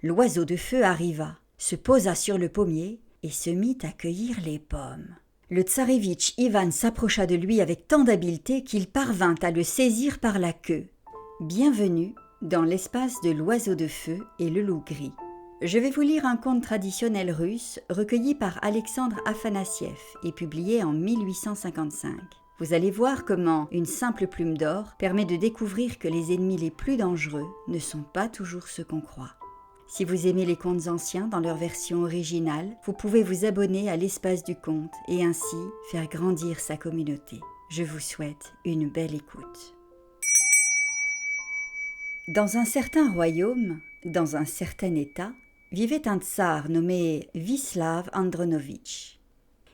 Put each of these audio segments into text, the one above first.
L'oiseau de feu arriva, se posa sur le pommier et se mit à cueillir les pommes. Le tsarévitch Ivan s'approcha de lui avec tant d'habileté qu'il parvint à le saisir par la queue. Bienvenue dans l'espace de l'oiseau de feu et le loup gris. Je vais vous lire un conte traditionnel russe recueilli par Alexandre Afanassiev et publié en 1855. Vous allez voir comment une simple plume d'or permet de découvrir que les ennemis les plus dangereux ne sont pas toujours ceux qu'on croit. Si vous aimez les contes anciens dans leur version originale, vous pouvez vous abonner à l'espace du conte et ainsi faire grandir sa communauté. Je vous souhaite une belle écoute. Dans un certain royaume, dans un certain état, vivait un tsar nommé Vislav Andronovitch.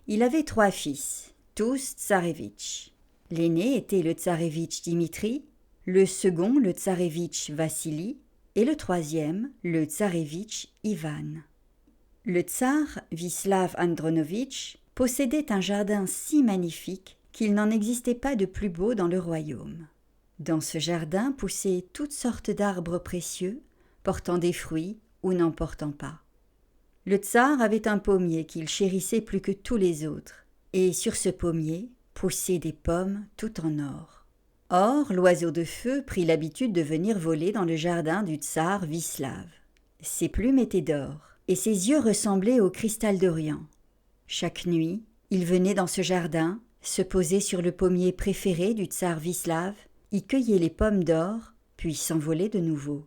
Il avait 3 fils, tous tsarévitchs. L'aîné était le tsarévitch Dimitri, le second le tsarévitch Vassili et le troisième le tsarévitch Ivan. Le tsar Vislav Andronovitch possédait un jardin si magnifique qu'il n'en existait pas de plus beau dans le royaume. Dans ce jardin poussaient toutes sortes d'arbres précieux, portant des fruits ou n'en portant pas. Le tsar avait un pommier qu'il chérissait plus que tous les autres, et sur ce pommier poussaient des pommes tout en or. Or, l'oiseau de feu prit l'habitude de venir voler dans le jardin du tsar Vislav. Ses plumes étaient d'or, et ses yeux ressemblaient au cristal d'Orient. Chaque nuit, il venait dans ce jardin, se posait sur le pommier préféré du tsar Vislav, y cueillait les pommes d'or, puis s'envolait de nouveau.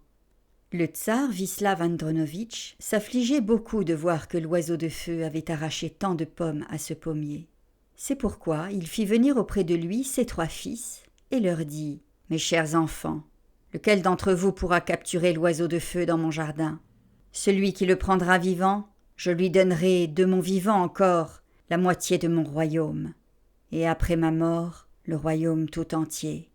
Le tsar Vislav Andronovitch s'affligeait beaucoup de voir que l'oiseau de feu avait arraché tant de pommes à ce pommier. C'est pourquoi il fit venir auprès de lui ses 3 fils et leur dit « Mes chers enfants, lequel d'entre vous pourra capturer l'oiseau de feu dans mon jardin ? Celui qui le prendra vivant, je lui donnerai de mon vivant encore la moitié de mon royaume, et après ma mort, le royaume tout entier. »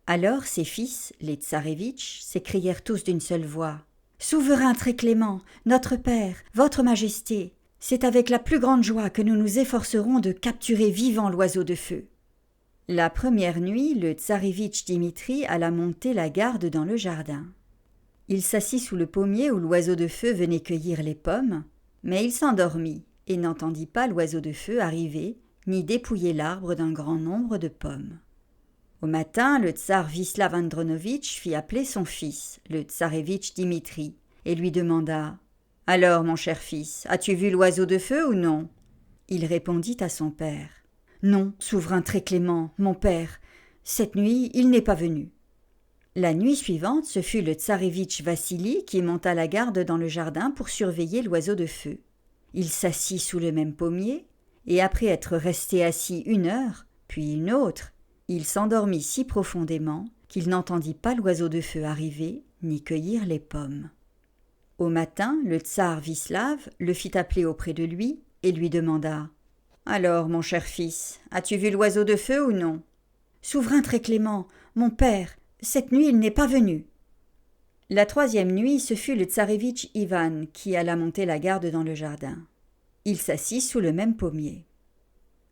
Alors ses fils, les tsarévitchs, s'écrièrent tous d'une seule voix. « Souverain très clément, notre père, votre majesté, c'est avec la plus grande joie que nous nous efforcerons de capturer vivant l'oiseau de feu. » La première nuit, le tsarévitch Dimitri alla monter la garde dans le jardin. Il s'assit sous le pommier où l'oiseau de feu venait cueillir les pommes, mais il s'endormit et n'entendit pas l'oiseau de feu arriver ni dépouiller l'arbre d'un grand nombre de pommes. Au matin, le tsar Vislav Andronovitch fit appeler son fils, le tsarévitch Dimitri, et lui demanda « Alors, mon cher fils, as-tu vu l'oiseau de feu ou non ?» Il répondit à son père « Non, souverain très clément, mon père, cette nuit il n'est pas venu. » La nuit suivante, ce fut le tsarévitch Vassili qui monta la garde dans le jardin pour surveiller l'oiseau de feu. Il s'assit sous le même pommier, et après être resté assis 1 heure, puis une autre, il s'endormit si profondément qu'il n'entendit pas l'oiseau de feu arriver ni cueillir les pommes. Au matin, le tsar Vislav le fit appeler auprès de lui et lui demanda « Alors, mon cher fils, as-tu vu l'oiseau de feu ou non ?»« Souverain très clément, mon père, cette nuit il n'est pas venu. » La 3e nuit, ce fut le tsarévitch Ivan qui alla monter la garde dans le jardin. Il s'assit sous le même pommier.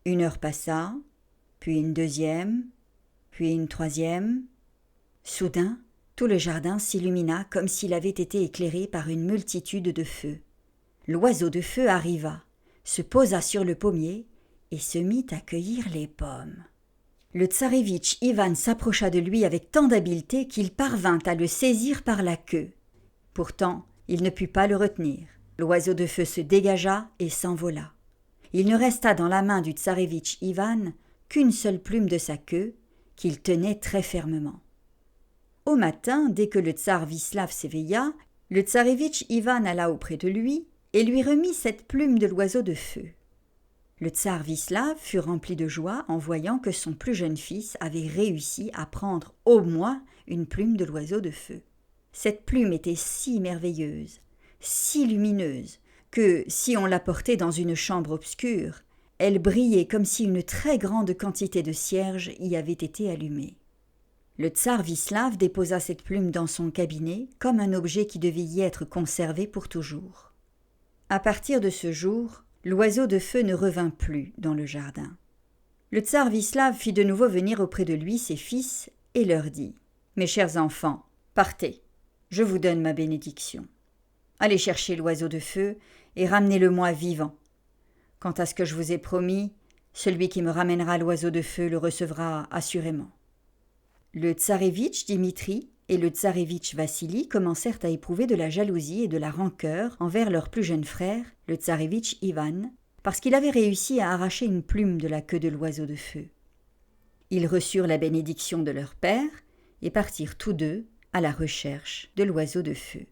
1 heure passa, puis une 2e, puis une 3e. Soudain, tout le jardin s'illumina comme s'il avait été éclairé par une multitude de feux. L'oiseau de feu arriva, se posa sur le pommier et se mit à cueillir les pommes. Le tsarévitch Ivan s'approcha de lui avec tant d'habileté qu'il parvint à le saisir par la queue. Pourtant, il ne put pas le retenir. L'oiseau de feu se dégagea et s'envola. Il ne resta dans la main du tsarévitch Ivan qu'une seule plume de sa queue, qu'il tenait très fermement. Au matin, dès que le tsar Vislav s'éveilla, le tsarévitch Ivan alla auprès de lui et lui remit cette plume de l'oiseau de feu. Le tsar Vislav fut rempli de joie en voyant que son plus jeune fils avait réussi à prendre au moins une plume de l'oiseau de feu. Cette plume était si merveilleuse, si lumineuse, que, si on la portait dans une chambre obscure, elle brillait comme si une très grande quantité de cierges y avait été allumée. Le tsar Vislav déposa cette plume dans son cabinet comme un objet qui devait y être conservé pour toujours. À partir de ce jour, l'oiseau de feu ne revint plus dans le jardin. Le tsar Vislav fit de nouveau venir auprès de lui ses fils et leur dit « Mes chers enfants, partez, je vous donne ma bénédiction. » Allez chercher l'oiseau de feu et ramenez-le-moi vivant. Quant à ce que je vous ai promis, celui qui me ramènera l'oiseau de feu le recevra assurément. » Le tsarévitch Dimitri et le tsarévitch Vassili commencèrent à éprouver de la jalousie et de la rancœur envers leur plus jeune frère, le tsarévitch Ivan, parce qu'il avait réussi à arracher une plume de la queue de l'oiseau de feu. Ils reçurent la bénédiction de leur père et partirent tous deux à la recherche de l'oiseau de feu.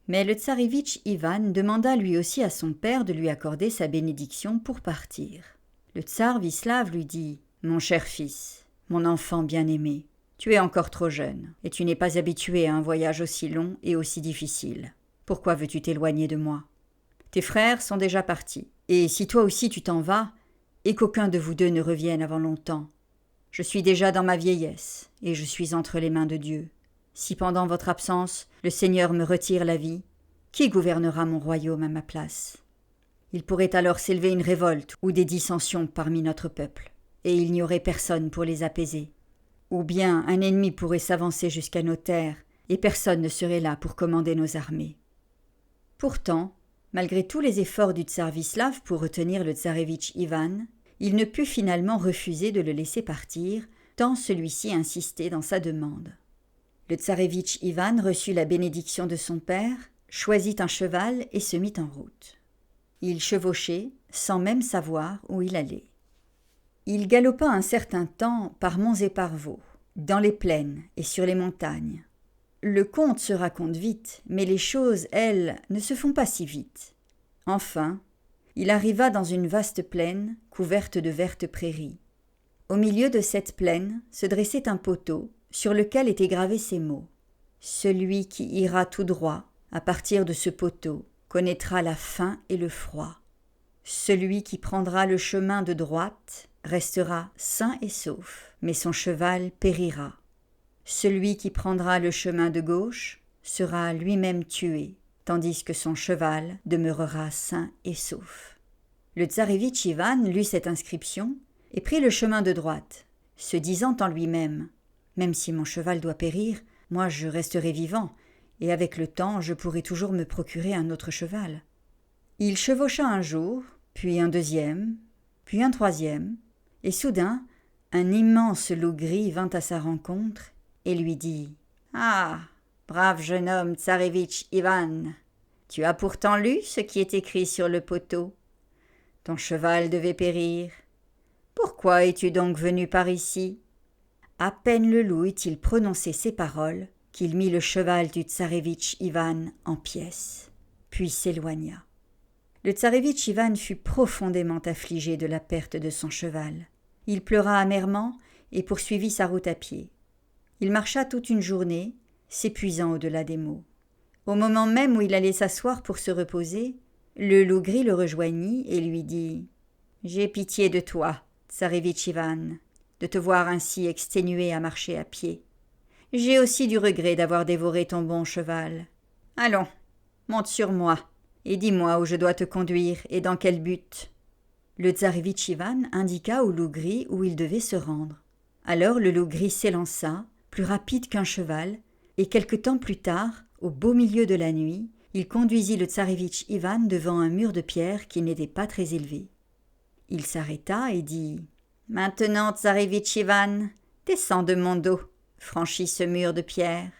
Mais le tsarévitch Ivan demanda lui aussi à son père de lui accorder sa bénédiction pour partir. Le tsar Vislav lui dit « Mon cher fils, mon enfant bien-aimé, tu es encore trop jeune, et tu n'es pas habitué à un voyage aussi long et aussi difficile. Pourquoi veux-tu t'éloigner de moi? Tes frères sont déjà partis, et si toi aussi tu t'en vas, et qu'aucun de vous deux ne revienne avant longtemps. Je suis déjà dans ma vieillesse, et je suis entre les mains de Dieu. Si pendant votre absence, le Seigneur me retire la vie, qui gouvernera mon royaume à ma place? Il pourrait alors s'élever une révolte ou des dissensions parmi notre peuple, et il n'y aurait personne pour les apaiser. Ou bien un ennemi pourrait s'avancer jusqu'à nos terres, et personne ne serait là pour commander nos armées. » Pourtant, malgré tous les efforts du tsar Vislav pour retenir le tsarévitch Ivan, il ne put finalement refuser de le laisser partir, tant celui-ci insistait dans sa demande. Le tsarévitch Ivan reçut la bénédiction de son père, choisit un cheval et se mit en route. Il chevauchait, sans même savoir où il allait. Il galopa un certain temps par monts et par vaux, dans les plaines et sur les montagnes. Le conte se raconte vite, mais les choses, elles, ne se font pas si vite. Enfin, il arriva dans une vaste plaine couverte de vertes prairies. Au milieu de cette plaine se dressait un poteau sur lequel étaient gravés ces mots. « Celui qui ira tout droit, à partir de ce poteau, connaîtra la faim et le froid. Celui qui prendra le chemin de droite restera sain et sauf, mais son cheval périra. Celui qui prendra le chemin de gauche sera lui-même tué, tandis que son cheval demeurera sain et sauf. » Le tsarévitch Ivan lut cette inscription et prit le chemin de droite, se disant en lui-même « Même si mon cheval doit périr, moi je resterai vivant, et avec le temps je pourrai toujours me procurer un autre cheval. » Il chevaucha un jour, puis un deuxième, puis un troisième, et soudain, un immense loup gris vint à sa rencontre et lui dit « Ah, brave jeune homme tsarévitch Ivan, tu as pourtant lu ce qui est écrit sur le poteau. Ton cheval devait périr. Pourquoi es-tu donc venu par ici ?» À peine le loup eut-il prononcé ces paroles qu'il mit le cheval du tsarévitch Ivan en pièces, puis s'éloigna. Le tsarévitch Ivan fut profondément affligé de la perte de son cheval. Il pleura amèrement et poursuivit sa route à pied. Il marcha toute une journée, s'épuisant au-delà des mots. Au moment même où il allait s'asseoir pour se reposer, le loup gris le rejoignit et lui dit « J'ai pitié de toi, tsarévitch Ivan, de te voir ainsi exténué à marcher à pied. J'ai aussi du regret d'avoir dévoré ton bon cheval. Allons, monte sur moi, et dis-moi où je dois te conduire et dans quel but. » Le tsarévitch Ivan indiqua au loup gris où il devait se rendre. Alors le loup gris s'élança, plus rapide qu'un cheval, et quelque temps plus tard, au beau milieu de la nuit, il conduisit le tsarévitch Ivan devant un mur de pierre qui n'était pas très élevé. Il s'arrêta et dit « Maintenant, tsarévitch Ivan, descends de mon dos, franchis ce mur de pierre.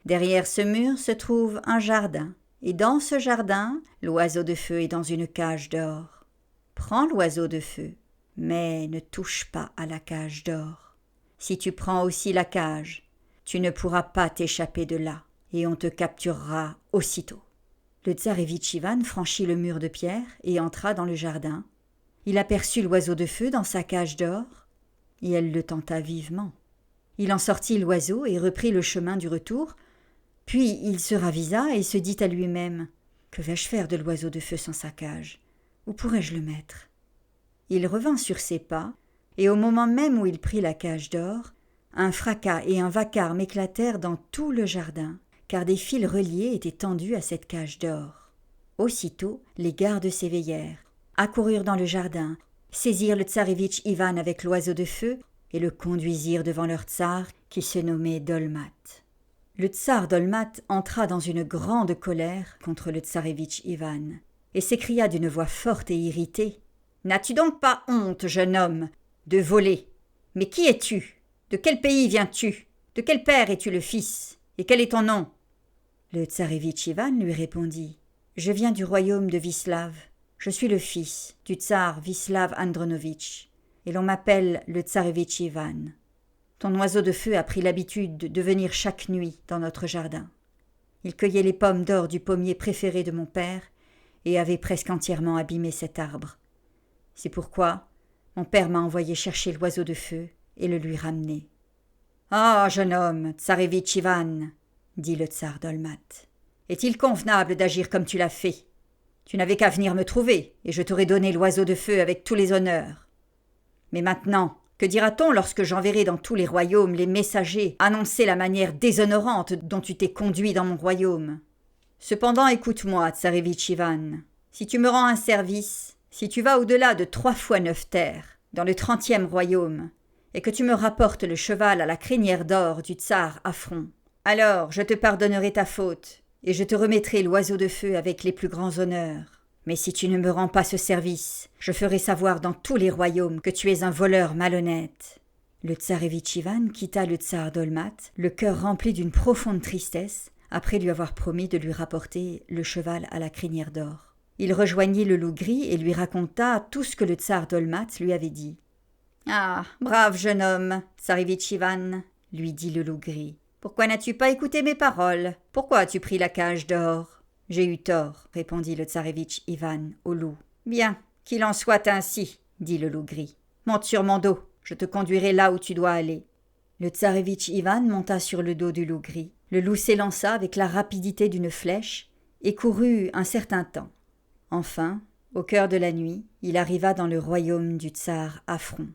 Derrière ce mur se trouve un jardin, et dans ce jardin, l'oiseau de feu est dans une cage d'or. Prends l'oiseau de feu, mais ne touche pas à la cage d'or. Si tu prends aussi la cage, tu ne pourras pas t'échapper de là, et on te capturera aussitôt. » Le tsarévitch Ivan franchit le mur de pierre et entra dans le jardin. Il aperçut l'oiseau de feu dans sa cage d'or, et elle le tenta vivement. Il en sortit l'oiseau et reprit le chemin du retour, puis il se ravisa et se dit à lui-même « Que vais-je faire de l'oiseau de feu sans sa cage ? Où pourrais-je le mettre ?» Il revint sur ses pas, et au moment même où il prit la cage d'or, un fracas et un vacarme éclatèrent dans tout le jardin, car des fils reliés étaient tendus à cette cage d'or. Aussitôt, les gardes s'éveillèrent, accoururent dans le jardin, saisirent le tsarévitch Ivan avec l'oiseau de feu et le conduisirent devant leur tsar qui se nommait Dolmat. Le tsar Dolmat entra dans une grande colère contre le tsarévitch Ivan et s'écria d'une voix forte et irritée. « N'as-tu donc pas honte, jeune homme, de voler? Mais qui es-tu? De quel pays viens-tu? De quel père es-tu le fils? Et quel est ton nom ?» Le tsarévitch Ivan lui répondit. « Je viens du royaume de Vislav. Je suis le fils du tsar Vislav Andronovitch, et l'on m'appelle le tsarévitch Ivan. Ton oiseau de feu a pris l'habitude de venir chaque nuit dans notre jardin. Il cueillait les pommes d'or du pommier préféré de mon père et avait presque entièrement abîmé cet arbre. C'est pourquoi mon père m'a envoyé chercher l'oiseau de feu et le lui ramener. »« Ah, jeune homme, tsarévitch Ivan, dit le tsar Dolmat, est-il convenable d'agir comme tu l'as fait? Tu n'avais qu'à venir me trouver et je t'aurais donné l'oiseau de feu avec tous les honneurs. Mais maintenant, que dira-t-on lorsque j'enverrai dans tous les royaumes les messagers annoncer la manière déshonorante dont tu t'es conduit dans mon royaume? Cependant, écoute-moi, tsarévitch Ivan. Si tu me rends un service, si tu vas au-delà de 3 fois 9 terres, dans le 30e royaume, et que tu me rapportes le cheval à la crinière d'or du tsar Afron, alors je te pardonnerai ta faute, et je te remettrai l'oiseau de feu avec les plus grands honneurs. Mais si tu ne me rends pas ce service, je ferai savoir dans tous les royaumes que tu es un voleur malhonnête. » Le tsarévitch Ivan quitta le tsar Dolmat, le cœur rempli d'une profonde tristesse, après lui avoir promis de lui rapporter le cheval à la crinière d'or. Il rejoignit le loup gris et lui raconta tout ce que le tsar Dolmat lui avait dit. « Ah, brave jeune homme, tsarévitch Ivan, lui dit le loup gris. Pourquoi n'as-tu pas écouté mes paroles? Pourquoi as-tu pris la cage d'or? » « J'ai eu tort, répondit le tsarévitch Ivan au loup. Bien, qu'il en soit ainsi, dit le loup gris. Monte sur mon dos, je te conduirai là où tu dois aller. Le tsarévitch Ivan monta sur le dos du loup gris. Le loup s'élança avec la rapidité d'une flèche et courut un certain temps. Enfin, au cœur de la nuit, il arriva dans le royaume du tsar Afron.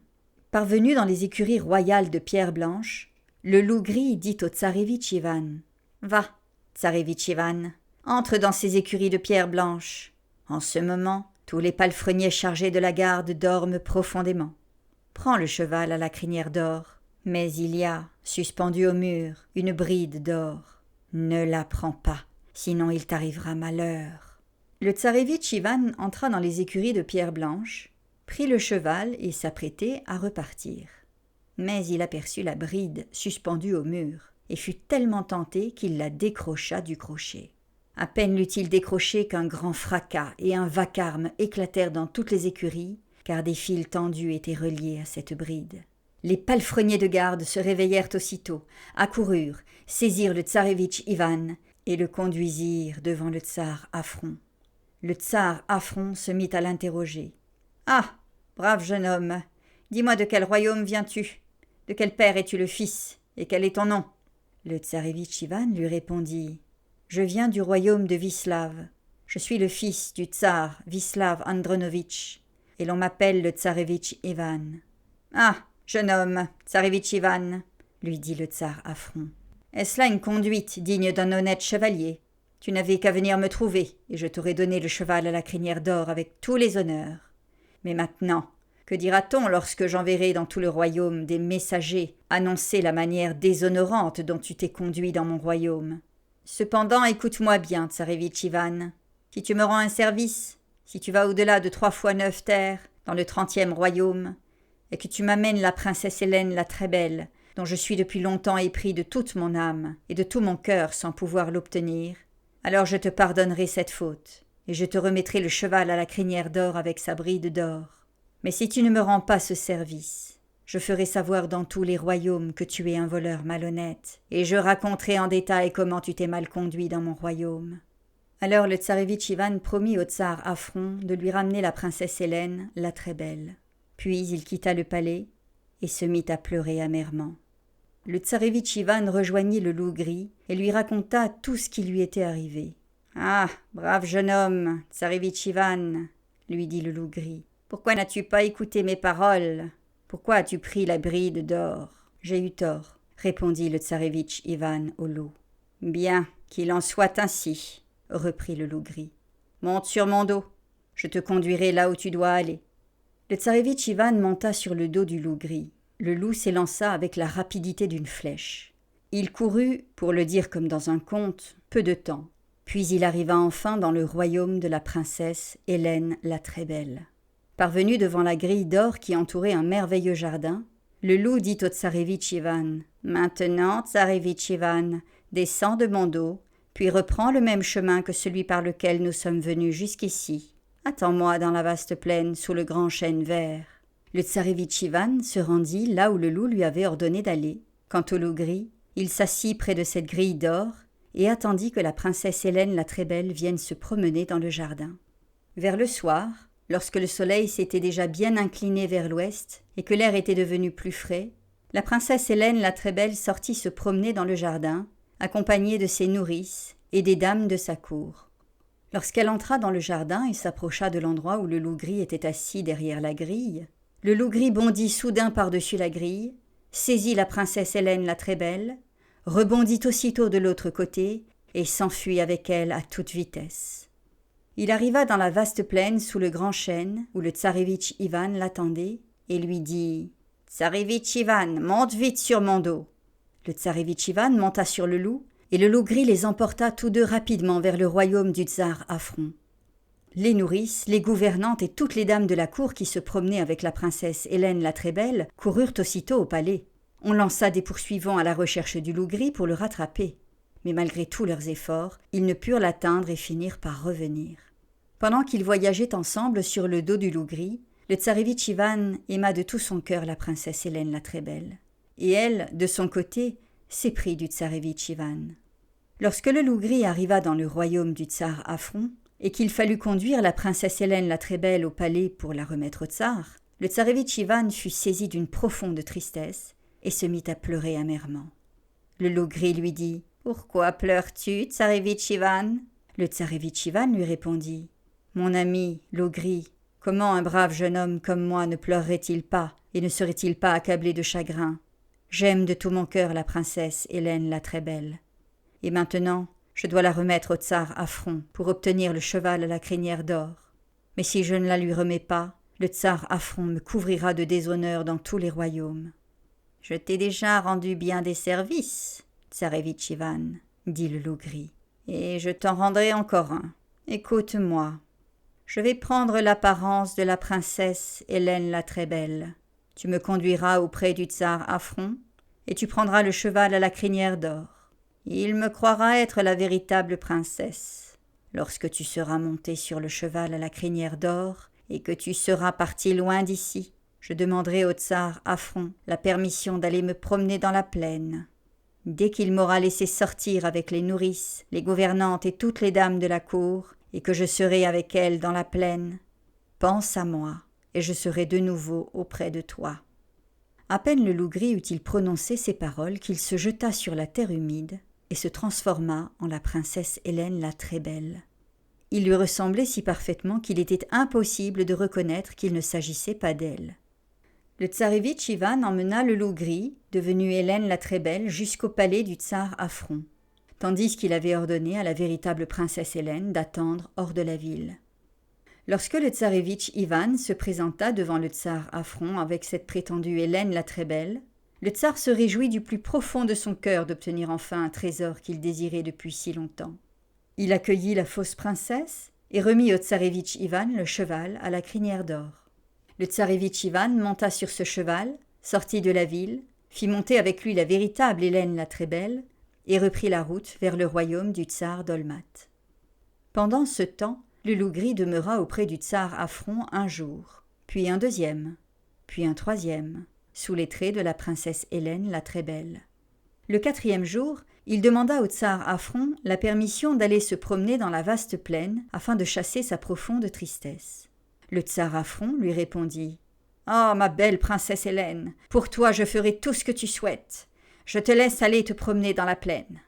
Parvenu dans les écuries royales de pierre blanche, le loup gris dit au tsarévitch Ivan. « Va, tsarévitch Ivan, entre dans ces écuries de pierre blanche. En ce moment, tous les palefreniers chargés de la garde dorment profondément. Prends le cheval à la crinière d'or, mais il y a, suspendue au mur, une bride d'or. Ne la prends pas, sinon il t'arrivera malheur. » Le tsarévitch Ivan entra dans les écuries de pierre blanche, prit le cheval et s'apprêtait à repartir. Mais il aperçut la bride suspendue au mur et fut tellement tenté qu'il la décrocha du crochet. À peine l'eut-il décroché qu'un grand fracas et un vacarme éclatèrent dans toutes les écuries, car des fils tendus étaient reliés à cette bride. Les palefreniers de garde se réveillèrent aussitôt, accoururent, saisirent le tsarévitch Ivan et le conduisirent devant le tsar Afron. Le tsar Afron se mit à l'interroger. « Ah, brave jeune homme, dis-moi de quel royaume viens-tu? De quel père es-tu le fils? Et quel est ton nom ?» Le tsarévitch Ivan lui répondit. « Je viens du royaume de Vislav. Je suis le fils du tsar Vislav Andronovitch, et l'on m'appelle le tsarévitch Ivan. »« Ah, jeune homme, tsarévitch Ivan, lui dit le tsar Afron. Est-ce là une conduite digne d'un honnête chevalier? Tu n'avais qu'à venir me trouver, et je t'aurais donné le cheval à la crinière d'or avec tous les honneurs. Mais maintenant, que dira-t-on lorsque j'enverrai dans tout le royaume des messagers annoncer la manière déshonorante dont tu t'es conduit dans mon royaume? Cependant, écoute-moi bien, tsarévitch Ivan. Si tu me rends un service, si tu vas au-delà de 3 fois 9 terres, dans le 30e royaume, et que tu m'amènes la princesse Hélène la très belle, dont je suis depuis longtemps épris de toute mon âme et de tout mon cœur sans pouvoir l'obtenir, alors je te pardonnerai cette faute, et je te remettrai le cheval à la crinière d'or avec sa bride d'or. Mais si tu ne me rends pas ce service, je ferai savoir dans tous les royaumes que tu es un voleur malhonnête, et je raconterai en détail comment tu t'es mal conduit dans mon royaume. » Alors le tsarévitch Ivan promit au tsar Afron de lui ramener la princesse Hélène, la très belle. Puis il quitta le palais et se mit à pleurer amèrement. Le tsarévitch Ivan rejoignit le loup gris et lui raconta tout ce qui lui était arrivé. « Ah, brave jeune homme, tsarévitch Ivan, lui dit le loup gris, pourquoi n'as-tu pas écouté mes paroles ? Pourquoi as-tu pris la bride d'or ? J'ai eu tort, répondit le tsarévitch Ivan au loup. Bien, qu'il en soit ainsi, reprit le loup gris. Monte sur mon dos, je te conduirai là où tu dois aller. Le tsarévitch Ivan monta sur le dos du loup gris. Le loup s'élança avec la rapidité d'une flèche. Il courut, pour le dire comme dans un conte, peu de temps, puis il arriva enfin dans le royaume de la princesse Hélène la Très-Belle. Parvenu devant la grille d'or qui entourait un merveilleux jardin, le loup dit au tsarévitch Ivan « Maintenant, tsarévitch Ivan, descends de mon dos, puis reprends le même chemin que celui par lequel nous sommes venus jusqu'ici. Attends-moi dans la vaste plaine sous le grand chêne vert. » Le tsarévitch Ivan se rendit là où le loup lui avait ordonné d'aller. Quant au loup gris, il s'assit près de cette grille d'or et attendit que la princesse Hélène la Très-Belle vienne se promener dans le jardin. Vers le soir, lorsque le soleil s'était déjà bien incliné vers l'ouest et que l'air était devenu plus frais, la princesse Hélène la Très-Belle sortit se promener dans le jardin, accompagnée de ses nourrices et des dames de sa cour. Lorsqu'elle entra dans le jardin et s'approcha de l'endroit où le loup gris était assis derrière la grille, le loup gris bondit soudain par-dessus la grille, saisit la princesse Hélène la Très-Belle, rebondit aussitôt de l'autre côté et s'enfuit avec elle à toute vitesse. Il arriva dans la vaste plaine sous le grand chêne où le tsarévitch Ivan l'attendait et lui dit « Tsarévitch Ivan, monte vite sur mon dos !» Le tsarévitch Ivan monta sur le loup et le loup gris les emporta tous deux rapidement vers le royaume du tsar Afron. Les nourrices, les gouvernantes et toutes les dames de la cour qui se promenaient avec la princesse Hélène la Très-Belle coururent aussitôt au palais. On lança des poursuivants à la recherche du loup gris pour le rattraper. Mais malgré tous leurs efforts, ils ne purent l'atteindre et finirent par revenir. Pendant qu'ils voyageaient ensemble sur le dos du loup gris, le tsarévitch Ivan aima de tout son cœur la princesse Hélène la Très-Belle. Et elle, de son côté, s'éprit du tsarévitch Ivan. Lorsque le loup gris arriva dans le royaume du tsar Afron, et qu'il fallut conduire la princesse Hélène la Très-Belle au palais pour la remettre au tsar, le tsarévitch Ivan fut saisi d'une profonde tristesse et se mit à pleurer amèrement. Le loup gris lui dit « Pourquoi pleures-tu, tsarévitch Ivan ?» Le tsarévitch Ivan lui répondit « Mon ami, loup gris, comment un brave jeune homme comme moi ne pleurerait-il pas et ne serait-il pas accablé de chagrin? J'aime de tout mon cœur la princesse Hélène la Très-Belle. Et maintenant, je dois la remettre au tsar Afron pour obtenir le cheval à la crinière d'or. Mais si je ne la lui remets pas, le tsar Afron me couvrira de déshonneur dans tous les royaumes. »« Je t'ai déjà rendu bien des services, tsarévitch Ivan, » dit le loup gris, « et je t'en rendrai encore un. Écoute-moi. Je vais prendre l'apparence de la princesse Hélène la Très-Belle. Tu me conduiras auprès du tsar Afron, et tu prendras le cheval à la crinière d'or. Il me croira être la véritable princesse. Lorsque tu seras monté sur le cheval à la crinière d'or et que tu seras parti loin d'ici, je demanderai au tsar Afron la permission d'aller me promener dans la plaine. Dès qu'il m'aura laissé sortir avec les nourrices, les gouvernantes et toutes les dames de la cour, et que je serai avec elles dans la plaine, pense à moi, et je serai de nouveau auprès de toi. » À peine le loup gris eut-il prononcé ces paroles qu'il se jeta sur la terre humide et se transforma en la princesse Hélène la Très-Belle. Il lui ressemblait si parfaitement qu'il était impossible de reconnaître qu'il ne s'agissait pas d'elle. Le tsarévitch Ivan emmena le loup gris, devenu Hélène la Très-Belle, jusqu'au palais du tsar Afron, tandis qu'il avait ordonné à la véritable princesse Hélène d'attendre hors de la ville. Lorsque le tsarévitch Ivan se présenta devant le tsar Afron avec cette prétendue Hélène la Très-Belle, le tsar se réjouit du plus profond de son cœur d'obtenir enfin un trésor qu'il désirait depuis si longtemps. Il accueillit la fausse princesse et remit au tsarévitch Ivan le cheval à la crinière d'or. Le tsarévitch Ivan monta sur ce cheval, sortit de la ville, fit monter avec lui la véritable Hélène la Très-Belle et reprit la route vers le royaume du tsar Dolmat. Pendant ce temps, le loup gris demeura auprès du tsar Afron un jour, puis un deuxième, puis un troisième, sous les traits de la princesse Hélène la Très-Belle. Le quatrième jour, il demanda au tsar Afron la permission d'aller se promener dans la vaste plaine afin de chasser sa profonde tristesse. Le tsar Afron lui répondit « Ah, ma belle princesse Hélène, pour toi je ferai tout ce que tu souhaites. Je te laisse aller te promener dans la plaine. »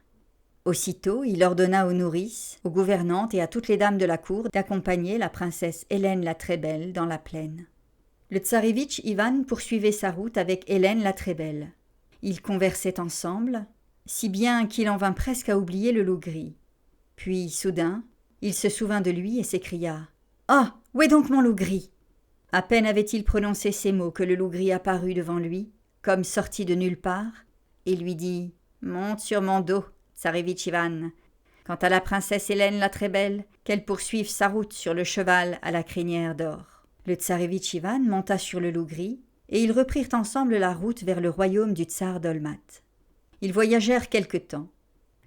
Aussitôt, il ordonna aux nourrices, aux gouvernantes et à toutes les dames de la cour d'accompagner la princesse Hélène la Très-Belle dans la plaine. Le tsarévitch Ivan poursuivait sa route avec Hélène la Très-Belle. Ils conversaient ensemble, si bien qu'il en vint presque à oublier le loup gris. Puis, soudain, il se souvint de lui et s'écria « Ah, où est donc mon loup gris ?» À peine avait-il prononcé ces mots que le loup gris apparut devant lui, comme sorti de nulle part, et lui dit « Monte sur mon dos, tsarevitch Ivan. Quant à la princesse Hélène la très belle, qu'elle poursuive sa route sur le cheval à la crinière d'or. » Le tsarevitch Ivan monta sur le loup gris, et ils reprirent ensemble la route vers le royaume du tsar Dolmat. Ils voyagèrent quelque temps.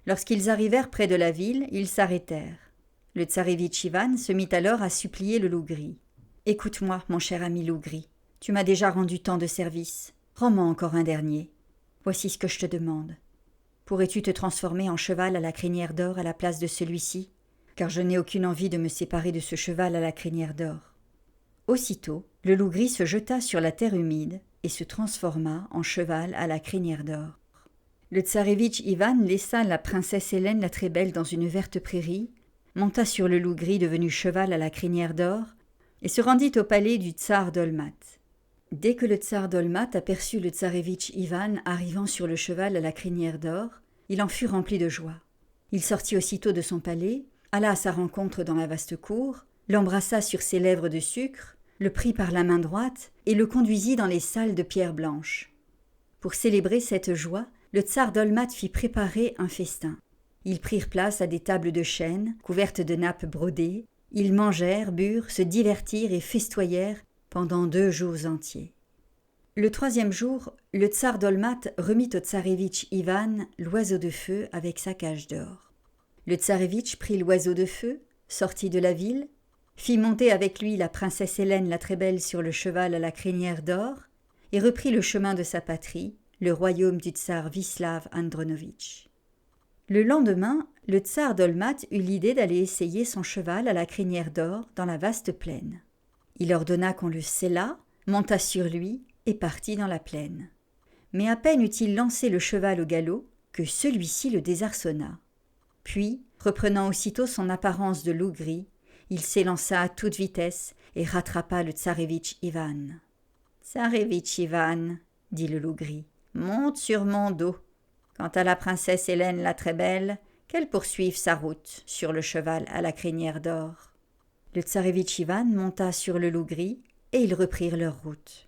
Lorsqu'ils arrivèrent près de la ville, ils s'arrêtèrent. Le tsarevitch Ivan se mit alors à supplier le loup gris. « Écoute-moi, mon cher ami loup gris, tu m'as déjà rendu tant de services. Rends-moi encore un dernier. Voici ce que je te demande. Pourrais-tu te transformer en cheval à la crinière d'or à la place de celui-ci ? Car je n'ai aucune envie de me séparer de ce cheval à la crinière d'or. » Aussitôt, le loup gris se jeta sur la terre humide et se transforma en cheval à la crinière d'or. Le tsarevitch Ivan laissa la princesse Hélène la très belle dans une verte prairie, monta sur le loup gris devenu cheval à la crinière d'or et se rendit au palais du tsar Dolmat. Dès que le tsar Dolmat aperçut le tsarevitch Ivan arrivant sur le cheval à la crinière d'or, il en fut rempli de joie. Il sortit aussitôt de son palais, alla à sa rencontre dans la vaste cour, l'embrassa sur ses lèvres de sucre, le prit par la main droite et le conduisit dans les salles de pierre blanche. Pour célébrer cette joie, le tsar Dolmat fit préparer un festin. Ils prirent place à des tables de chêne, couvertes de nappes brodées. Ils mangèrent, burent, se divertirent et festoyèrent pendant 2 jours entiers. Le 3e jour, le tsar Dolmat remit au tsarevitch Ivan l'oiseau de feu avec sa cage d'or. Le tsarevitch prit l'oiseau de feu, sortit de la ville, fit monter avec lui la princesse Hélène la très belle sur le cheval à la crinière d'or et reprit le chemin de sa patrie, le royaume du tsar Vislav Andronovitch. Le lendemain, le tsar Dolmat eut l'idée d'aller essayer son cheval à la crinière d'or dans la vaste plaine. Il ordonna qu'on le sellât, monta sur lui et partit dans la plaine. Mais à peine eut-il lancé le cheval au galop que celui-ci le désarçonna. Puis, reprenant aussitôt son apparence de loup gris, il s'élança à toute vitesse et rattrapa le tsarevitch Ivan. « Tsarevitch Ivan, dit le loup gris, monte sur mon dos. Quant à la princesse Hélène la très belle, qu'elle poursuive sa route sur le cheval à la crinière d'or. » Le tsarevitch Ivan monta sur le loup gris et ils reprirent leur route.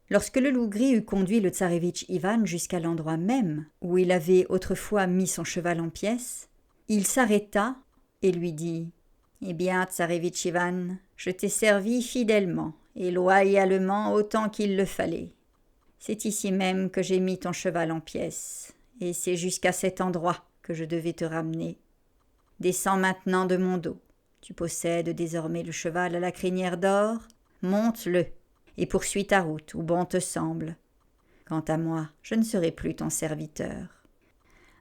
Lorsque le loup gris eut conduit le tsarevitch Ivan jusqu'à l'endroit même où il avait autrefois mis son cheval en pièces, il s'arrêta et lui dit « Eh bien, tsarevitch Ivan, je t'ai servi fidèlement et loyalement autant qu'il le fallait. C'est ici même que j'ai mis ton cheval en pièces, et c'est jusqu'à cet endroit que je devais te ramener. Descends maintenant de mon dos. Tu possèdes désormais le cheval à la crinière d'or, monte-le et poursuis ta route où bon te semble. Quant à moi, je ne serai plus ton serviteur. »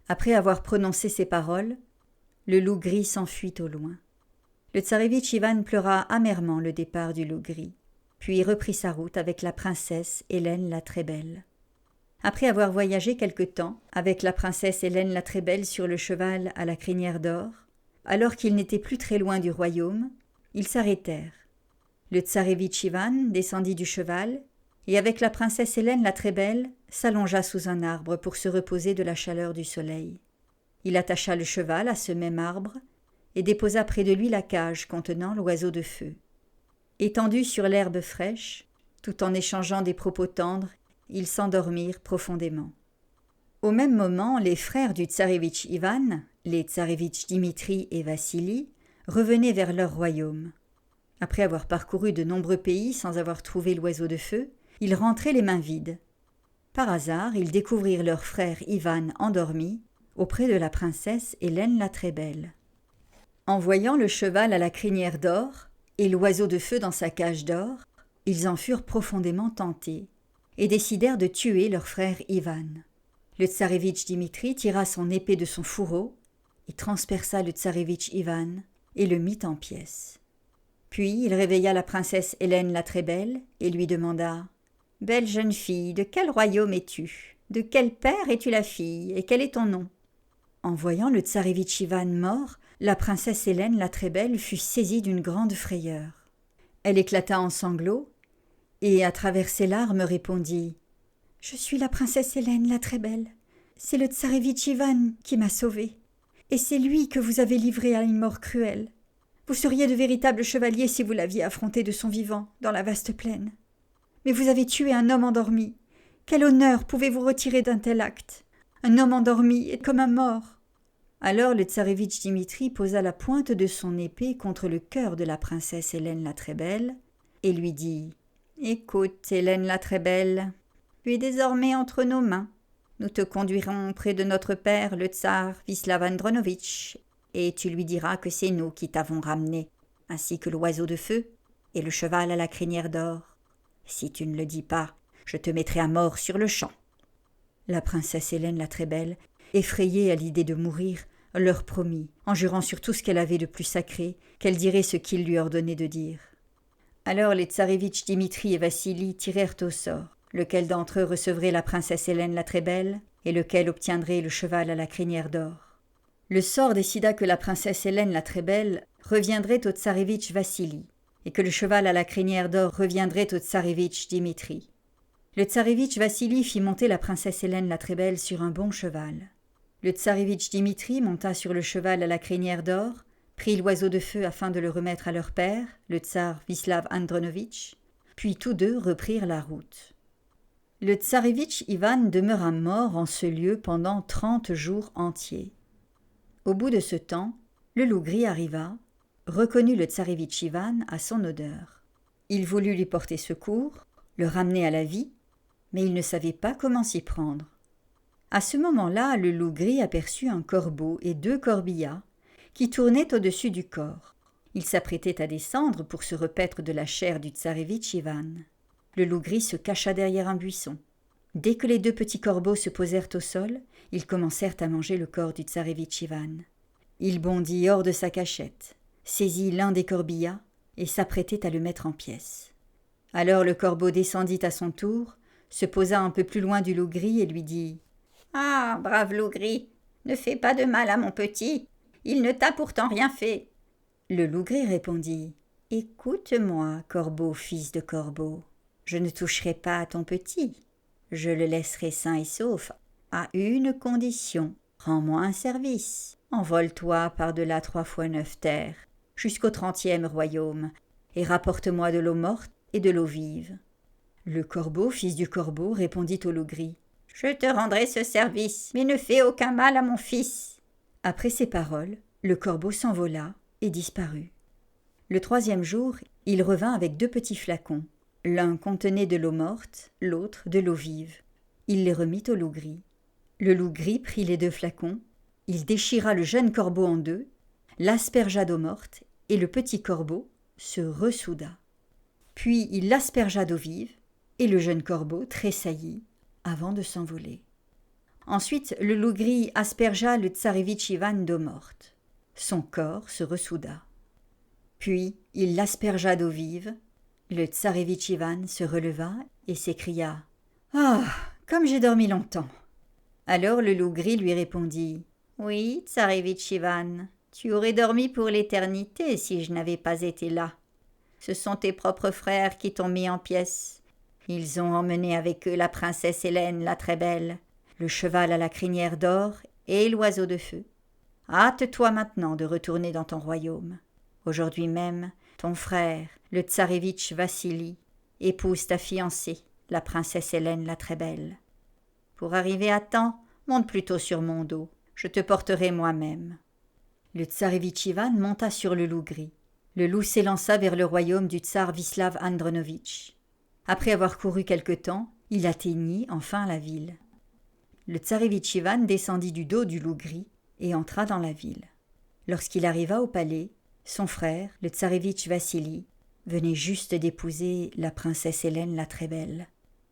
Après avoir prononcé ces paroles, le loup gris s'enfuit au loin. Le tsarevitch Ivan pleura amèrement le départ du loup gris, puis reprit sa route avec la princesse Hélène la très belle. Après avoir voyagé quelque temps avec la princesse Hélène la très belle sur le cheval à la crinière d'or, alors qu'ils n'étaient plus très loin du royaume, ils s'arrêtèrent. Le tsarevitch Ivan descendit du cheval et avec la princesse Hélène la très belle s'allongea sous un arbre pour se reposer de la chaleur du soleil. Il attacha le cheval à ce même arbre et déposa près de lui la cage contenant l'oiseau de feu. Étendus sur l'herbe fraîche, tout en échangeant des propos tendres, ils s'endormirent profondément. Au même moment, les frères du tsarevitch Ivan, les tsarevitch Dimitri et Vassili, revenaient vers leur royaume. Après avoir parcouru de nombreux pays sans avoir trouvé l'oiseau de feu, ils rentraient les mains vides. Par hasard, ils découvrirent leur frère Ivan endormi auprès de la princesse Hélène la très belle. En voyant le cheval à la crinière d'or et l'oiseau de feu dans sa cage d'or, ils en furent profondément tentés et décidèrent de tuer leur frère Ivan. Le tsarevitch Dimitri tira son épée de son fourreau et transperça le tsarevitch Ivan et le mit en pièces. Puis il réveilla la princesse Hélène la très belle et lui demanda « Belle jeune fille, de quel royaume es-tu? De quel père es-tu la fille et quel est ton nom ?» En voyant le tsarevitch Ivan mort, la princesse Hélène la très belle fut saisie d'une grande frayeur. Elle éclata en sanglots et à travers ses larmes répondit « Je suis la princesse Hélène la très belle. C'est le tsarevitch Ivan qui m'a sauvée. Et c'est lui que vous avez livré à une mort cruelle. Vous seriez de véritables chevaliers si vous l'aviez affronté de son vivant dans la vaste plaine. Mais vous avez tué un homme endormi. Quel honneur pouvez-vous retirer d'un tel acte? Un homme endormi est comme un mort. » Alors le tsarévitch Dimitri posa la pointe de son épée contre le cœur de la princesse Hélène la Très-Belle et lui dit « Écoute, Hélène la Très-Belle, tu es désormais entre nos mains. Nous te conduirons près de notre père, le tsar Vislav Andronovitch, et tu lui diras que c'est nous qui t'avons ramené, ainsi que l'oiseau de feu et le cheval à la crinière d'or. Si tu ne le dis pas, je te mettrai à mort sur le champ. » La princesse Hélène la Très-Belle, effrayée à l'idée de mourir, leur promit, en jurant sur tout ce qu'elle avait de plus sacré, qu'elle dirait ce qu'il lui ordonnait de dire. Alors les tsarévitchs Dimitri et Vassili tirèrent au sort, lequel d'entre eux recevrait la princesse Hélène la Très-Belle et lequel obtiendrait le cheval à la crinière d'or. Le sort décida que la princesse Hélène la Très-Belle reviendrait au tsarévitch Vassili et que le cheval à la crinière d'or reviendrait au tsarévitch Dimitri. Le tsarévitch Vassili fit monter la princesse Hélène la Très-Belle sur un bon cheval. Le tsarévitch Dimitri monta sur le cheval à la crinière d'or, prit l'oiseau de feu afin de le remettre à leur père, le tsar Vislav Andronovitch, puis tous deux reprirent la route. Le tsarévitch Ivan demeura mort en ce lieu pendant 30 jours entiers. Au bout de ce temps, le loup gris arriva, reconnut le tsarévitch Ivan à son odeur. Il voulut lui porter secours, le ramener à la vie, mais il ne savait pas comment s'y prendre. À ce moment-là, le loup gris aperçut un corbeau et 2 corbillas qui tournaient au-dessus du corps. Il s'apprêtait à descendre pour se repaître de la chair du tsarévitch Ivan. Le loup gris se cacha derrière un buisson. Dès que les 2 petits corbeaux se posèrent au sol, ils commencèrent à manger le corps du tsarévitch Ivan. Il bondit hors de sa cachette, saisit l'un des corbillas et s'apprêtait à le mettre en pièces. Alors le corbeau descendit à son tour, se posa un peu plus loin du loup gris et lui dit « Ah, brave loup gris, ne fais pas de mal à mon petit, il ne t'a pourtant rien fait. » Le loup gris répondit « Écoute-moi, corbeau, fils de corbeau, je ne toucherai pas à ton petit, je le laisserai sain et sauf, à une condition, rends-moi un service, envole-toi par-delà 3 fois 9 terres, jusqu'au 30e royaume, et rapporte-moi de l'eau morte et de l'eau vive. » Le corbeau, fils du corbeau, répondit au loup gris « Je te rendrai ce service, mais ne fais aucun mal à mon fils. » Après ces paroles, le corbeau s'envola et disparut. Le 3e jour, il revint avec 2 petits flacons. L'un contenait de l'eau morte, l'autre de l'eau vive. Il les remit au loup gris. Le loup gris prit les 2 flacons, il déchira le jeune corbeau en 2, l'aspergea d'eau morte, et le petit corbeau se ressouda. Puis il l'aspergea d'eau vive, et le jeune corbeau tressaillit avant de s'envoler. Ensuite, le loup gris aspergea le tsarévitch Ivan d'eau morte. Son corps se ressouda. Puis il l'aspergea d'eau vive. Le tsarévitch Ivan se releva et s'écria « Ah, comme j'ai dormi longtemps !» Alors le loup gris lui répondit « Oui, tsarévitch Ivan, tu aurais dormi pour l'éternité si je n'avais pas été là. Ce sont tes propres frères qui t'ont mis en pièces. Ils ont emmené avec eux la princesse Hélène la Très-Belle, le cheval à la crinière d'or et l'oiseau de feu. Hâte-toi maintenant de retourner dans ton royaume. Aujourd'hui même, ton frère, le tsarévitch Vassili, épouse ta fiancée, la princesse Hélène la Très-Belle. Pour arriver à temps, monte plutôt sur mon dos, je te porterai moi-même. » Le tsarévitch Ivan monta sur le loup gris. Le loup s'élança vers le royaume du tsar Vislav Andronovitch. Après avoir couru quelque temps, il atteignit enfin la ville. Le tsarévitch Ivan descendit du dos du loup gris et entra dans la ville. Lorsqu'il arriva au palais, son frère, le tsarévitch Vassili, venait juste d'épouser la princesse Hélène la Très-Belle,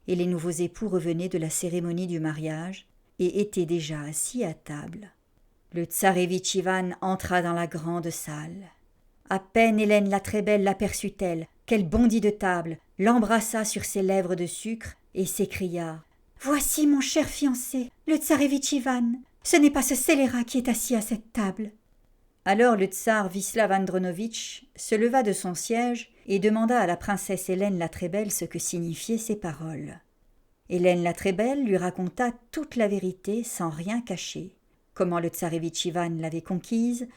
et les nouveaux époux revenaient de la cérémonie du mariage et étaient déjà assis à table. Le tsarévitch Ivan entra dans la grande salle. À peine Hélène la Très-Belle l'aperçut-elle, qu'elle bondit de table, l'embrassa sur ses lèvres de sucre et s'écria « Voici mon cher fiancé, le tsarévitch Ivan. Ce n'est pas ce scélérat qui est assis à cette table. » Alors le tsar Vislav Andronovitch se leva de son siège et demanda à la princesse Hélène la Très-Belle ce que signifiaient ces paroles. Hélène la Très-Belle lui raconta toute la vérité sans rien cacher, comment le tsarévitch Ivan l'avait conquise,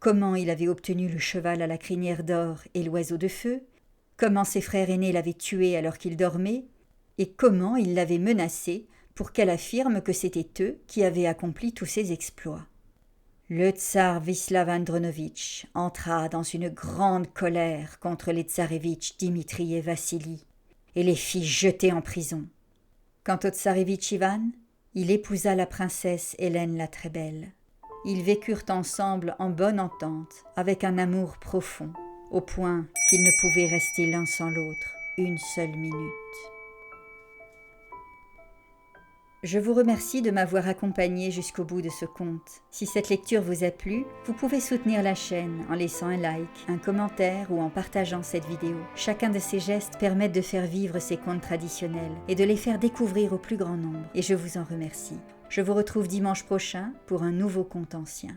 comment il avait obtenu le cheval à la crinière d'or et l'oiseau de feu, comment ses frères aînés l'avaient tué alors qu'il dormait, et comment il l'avait menacé pour qu'elle affirme que c'était eux qui avaient accompli tous ces exploits. Le tsar Vislav Andronovitch entra dans une grande colère contre les tsarévitchs Dimitri et Vassili et les fit jeter en prison. Quant au tsarévitch Ivan, il épousa la princesse Hélène la très belle. Ils vécurent ensemble en bonne entente, avec un amour profond, au point qu'ils ne pouvaient rester l'un sans l'autre une seule minute. Je vous remercie de m'avoir accompagné jusqu'au bout de ce conte. Si cette lecture vous a plu, vous pouvez soutenir la chaîne en laissant un like, un commentaire ou en partageant cette vidéo. Chacun de ces gestes permet de faire vivre ces contes traditionnels et de les faire découvrir au plus grand nombre, et je vous en remercie. Je vous retrouve dimanche prochain pour un nouveau conte ancien.